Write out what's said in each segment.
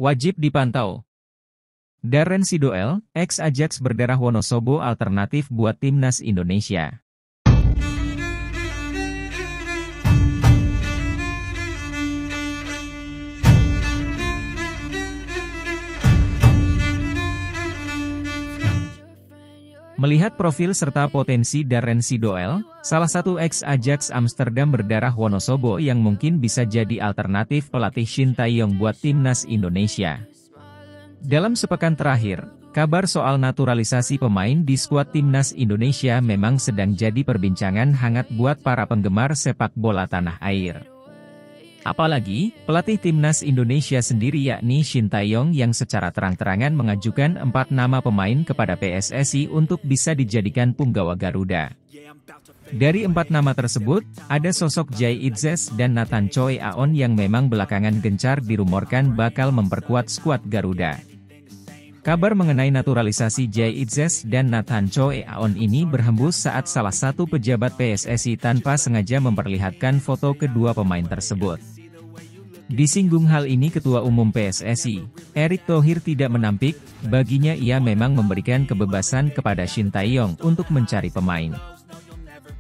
Wajib dipantau. Darren Sidoel, ex-Ajax berdarah Wonosobo alternatif buat timnas Indonesia. Melihat profil serta potensi Darren Sidoel, salah satu ex-Ajax Amsterdam berdarah Wonosobo yang mungkin bisa jadi alternatif pelatih Shin Tae-yong buat timnas Indonesia. Dalam sepekan terakhir, kabar soal naturalisasi pemain di skuad timnas Indonesia memang sedang jadi perbincangan hangat buat para penggemar sepak bola tanah air. Apalagi, pelatih timnas Indonesia sendiri yakni Shin Tae-yong yang secara terang-terangan mengajukan 4 nama pemain kepada PSSI untuk bisa dijadikan punggawa Garuda. Dari 4 nama tersebut, ada sosok Jay Itzes dan Nathan Choi Aon yang memang belakangan gencar dirumorkan bakal memperkuat skuad Garuda. Kabar mengenai naturalisasi Jay Itzes dan Nathan Choi Aon ini berhembus saat salah satu pejabat PSSI tanpa sengaja memperlihatkan foto kedua pemain tersebut. Disinggung hal ini Ketua Umum PSSI, Erick Thohir tidak menampik, baginya ia memang memberikan kebebasan kepada Shin Tae-yong untuk mencari pemain.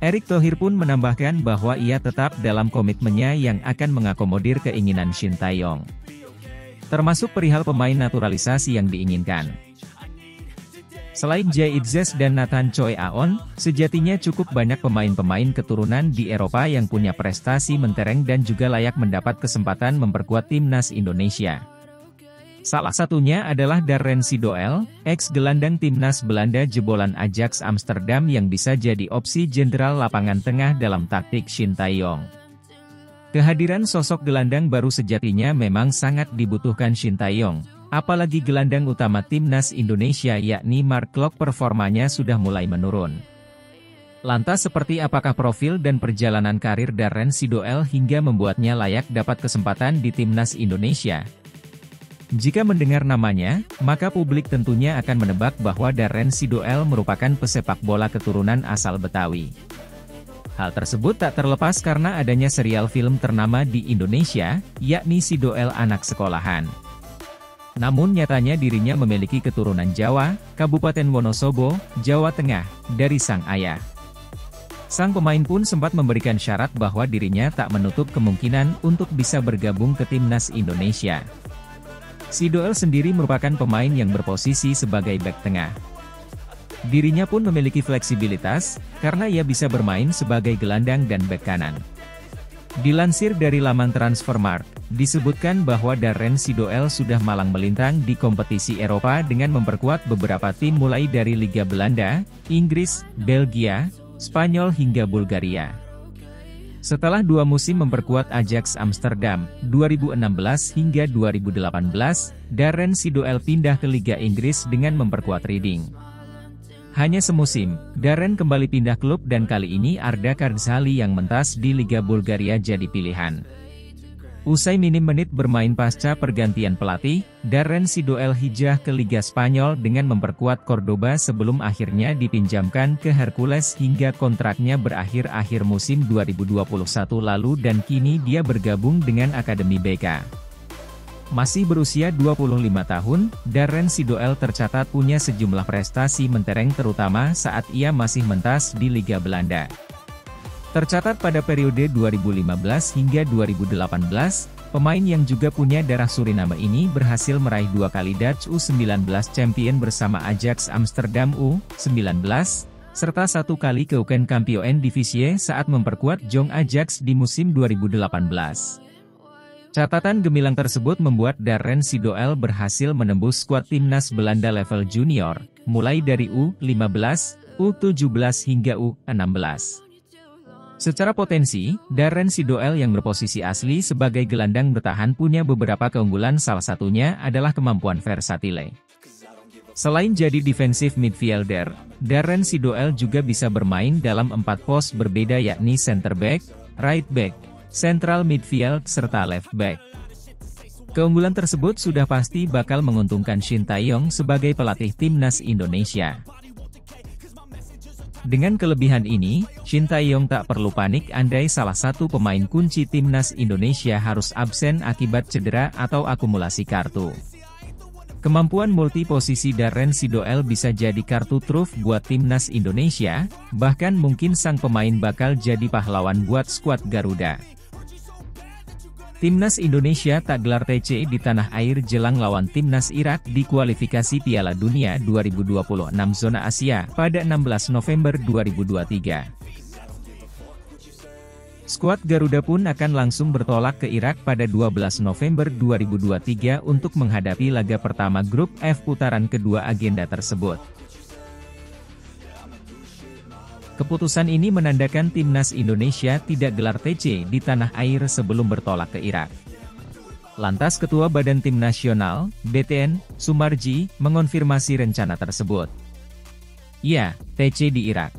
Erick Thohir pun menambahkan bahwa ia tetap dalam komitmennya yang akan mengakomodir keinginan Shin Tae-yong, termasuk perihal pemain naturalisasi yang diinginkan. Selain Jay Itzes dan Nathan Choi Aon, sejatinya cukup banyak pemain-pemain keturunan di Eropa yang punya prestasi mentereng dan juga layak mendapat kesempatan memperkuat timnas Indonesia. Salah satunya adalah Darren Sidoel, ex-gelandang timnas Belanda jebolan Ajax Amsterdam yang bisa jadi opsi jenderal lapangan tengah dalam taktik Shin Tae-yong. Kehadiran sosok gelandang baru sejatinya memang sangat dibutuhkan Shin Tae-yong. Apalagi gelandang utama timnas Indonesia yakni Mark Klok performanya sudah mulai menurun. Lantas seperti apakah profil dan perjalanan karir Darren Sidoel hingga membuatnya layak dapat kesempatan di timnas Indonesia? Jika mendengar namanya, maka publik tentunya akan menebak bahwa Darren Sidoel merupakan pesepak bola keturunan asal Betawi. Hal tersebut tak terlepas karena adanya serial film ternama di Indonesia, yakni Sidoel Anak Sekolahan. Namun nyatanya dirinya memiliki keturunan Jawa, Kabupaten Wonosobo, Jawa Tengah, dari sang ayah. Sang pemain pun sempat memberikan syarat bahwa dirinya tak menutup kemungkinan untuk bisa bergabung ke timnas Indonesia. Sidoel sendiri merupakan pemain yang berposisi sebagai bek tengah. Dirinya pun memiliki fleksibilitas, karena ia bisa bermain sebagai gelandang dan bek kanan. Dilansir dari laman Transfermarkt, disebutkan bahwa Darren Sidoel sudah malang melintang di kompetisi Eropa dengan memperkuat beberapa tim mulai dari Liga Belanda, Inggris, Belgia, Spanyol hingga Bulgaria. Setelah 2 musim memperkuat Ajax Amsterdam, 2016 hingga 2018, Darren Sidoel pindah ke Liga Inggris dengan memperkuat Reading. Hanya semusim, Darren kembali pindah klub dan kali ini Arda Kardzhali yang mentas di Liga Bulgaria jadi pilihan. Usai minim menit bermain pasca pergantian pelatih, Darren Sidoel hijrah ke Liga Spanyol dengan memperkuat Cordoba sebelum akhirnya dipinjamkan ke Hercules hingga kontraknya berakhir akhir musim 2021 lalu dan kini dia bergabung dengan Akademi BK. Masih berusia 25 tahun, Darren Sidoel tercatat punya sejumlah prestasi mentereng terutama saat ia masih mentas di Liga Belanda. Tercatat pada periode 2015 hingga 2018, pemain yang juga punya darah Suriname ini berhasil meraih 2 kali Dutch U19 Champion bersama Ajax Amsterdam U19, serta 1 kali Keukenkampioen Divisie saat memperkuat Jong Ajax di musim 2018. Catatan gemilang tersebut membuat Darren Sidoel berhasil menembus skuad timnas Belanda level junior, mulai dari U15, U17 hingga U16. Secara potensi, Darren Sidoel yang berposisi asli sebagai gelandang bertahan punya beberapa keunggulan, salah satunya adalah kemampuan versatile. Selain jadi defensive midfielder, Darren Sidoel juga bisa bermain dalam 4 pos berbeda yakni center back, right back, central midfield serta left back. Keunggulan tersebut sudah pasti bakal menguntungkan Shin Tae-yong sebagai pelatih timnas Indonesia. Dengan kelebihan ini, Shin Tae-yong tak perlu panik andai salah satu pemain kunci timnas Indonesia harus absen akibat cedera atau akumulasi kartu. Kemampuan multi posisi Darren Sidoel bisa jadi kartu truf buat timnas Indonesia, bahkan mungkin sang pemain bakal jadi pahlawan buat skuad Garuda. Timnas Indonesia tak gelar TC di tanah air jelang lawan timnas Irak di kualifikasi Piala Dunia 2026 zona Asia pada 16 November 2023. Skuad Garuda pun akan langsung bertolak ke Irak pada 12 November 2023 untuk menghadapi laga pertama grup F putaran kedua agenda tersebut. Keputusan ini menandakan timnas Indonesia tidak gelar TC di tanah air sebelum bertolak ke Irak. Lantas Ketua Badan Tim Nasional, BTN, Sumarji, mengonfirmasi rencana tersebut. Ya, TC di Irak.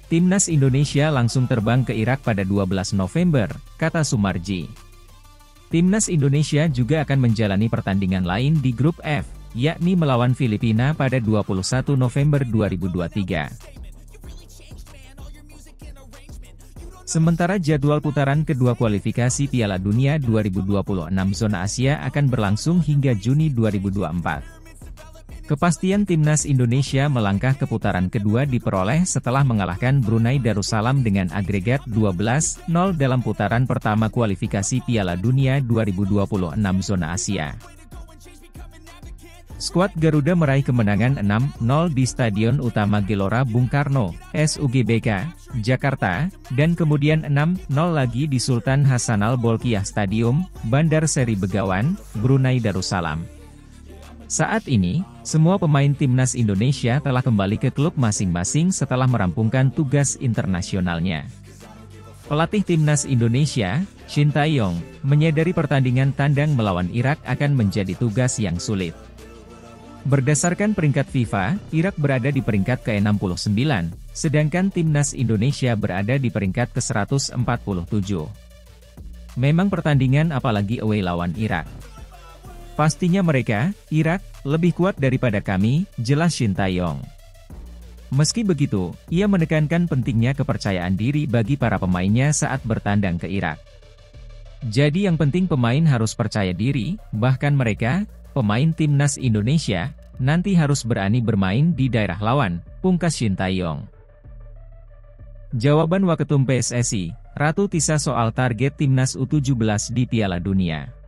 Timnas Indonesia langsung terbang ke Irak pada 12 November, kata Sumarji. Timnas Indonesia juga akan menjalani pertandingan lain di grup F, yakni melawan Filipina pada 21 November 2023. Sementara jadwal putaran kedua kualifikasi Piala Dunia 2026 zona Asia akan berlangsung hingga Juni 2024. Kepastian timnas Indonesia melangkah ke putaran kedua diperoleh setelah mengalahkan Brunei Darussalam dengan agregat 12-0 dalam putaran pertama kualifikasi Piala Dunia 2026 zona Asia. Skuad Garuda meraih kemenangan 6-0 di Stadion Utama Gelora Bung Karno, SUGBK, Jakarta, dan kemudian 6-0 lagi di Sultan Hassanal Bolkiah Stadium, Bandar Seri Begawan, Brunei Darussalam. Saat ini, semua pemain timnas Indonesia telah kembali ke klub masing-masing setelah merampungkan tugas internasionalnya. Pelatih timnas Indonesia, Shin Tae-yong, menyadari pertandingan tandang melawan Irak akan menjadi tugas yang sulit. Berdasarkan peringkat FIFA, Irak berada di peringkat ke-69, sedangkan timnas Indonesia berada di peringkat ke-147. Memang pertandingan apalagi away lawan Irak. Pastinya mereka, Irak, lebih kuat daripada kami, jelas Shin Tae-yong. Meski begitu, ia menekankan pentingnya kepercayaan diri bagi para pemainnya saat bertandang ke Irak. Jadi yang penting pemain harus percaya diri, bahkan mereka, pemain timnas Indonesia, nanti harus berani bermain di daerah lawan, pungkas Shin Tae-yong. Jawaban Waketum PSSI, Ratu Tisa soal target timnas U17 di Piala Dunia.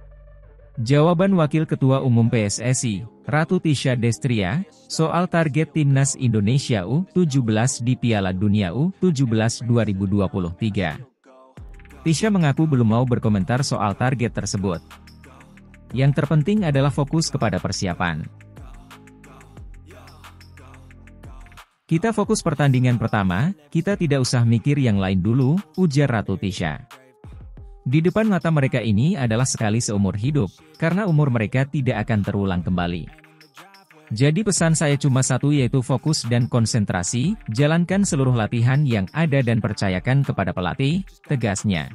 Jawaban Wakil Ketua Umum PSSI, Ratu Tisha Destria, soal target timnas Indonesia U17 di Piala Dunia U17 2023. Tisha mengaku belum mau berkomentar soal target tersebut. Yang terpenting adalah fokus kepada persiapan. Kita fokus pertandingan pertama, kita tidak usah mikir yang lain dulu, ujar Ratu Tisha. Di depan mata mereka ini adalah sekali seumur hidup, karena umur mereka tidak akan terulang kembali. Jadi pesan saya cuma satu yaitu fokus dan konsentrasi, jalankan seluruh latihan yang ada dan percayakan kepada pelatih, tegasnya.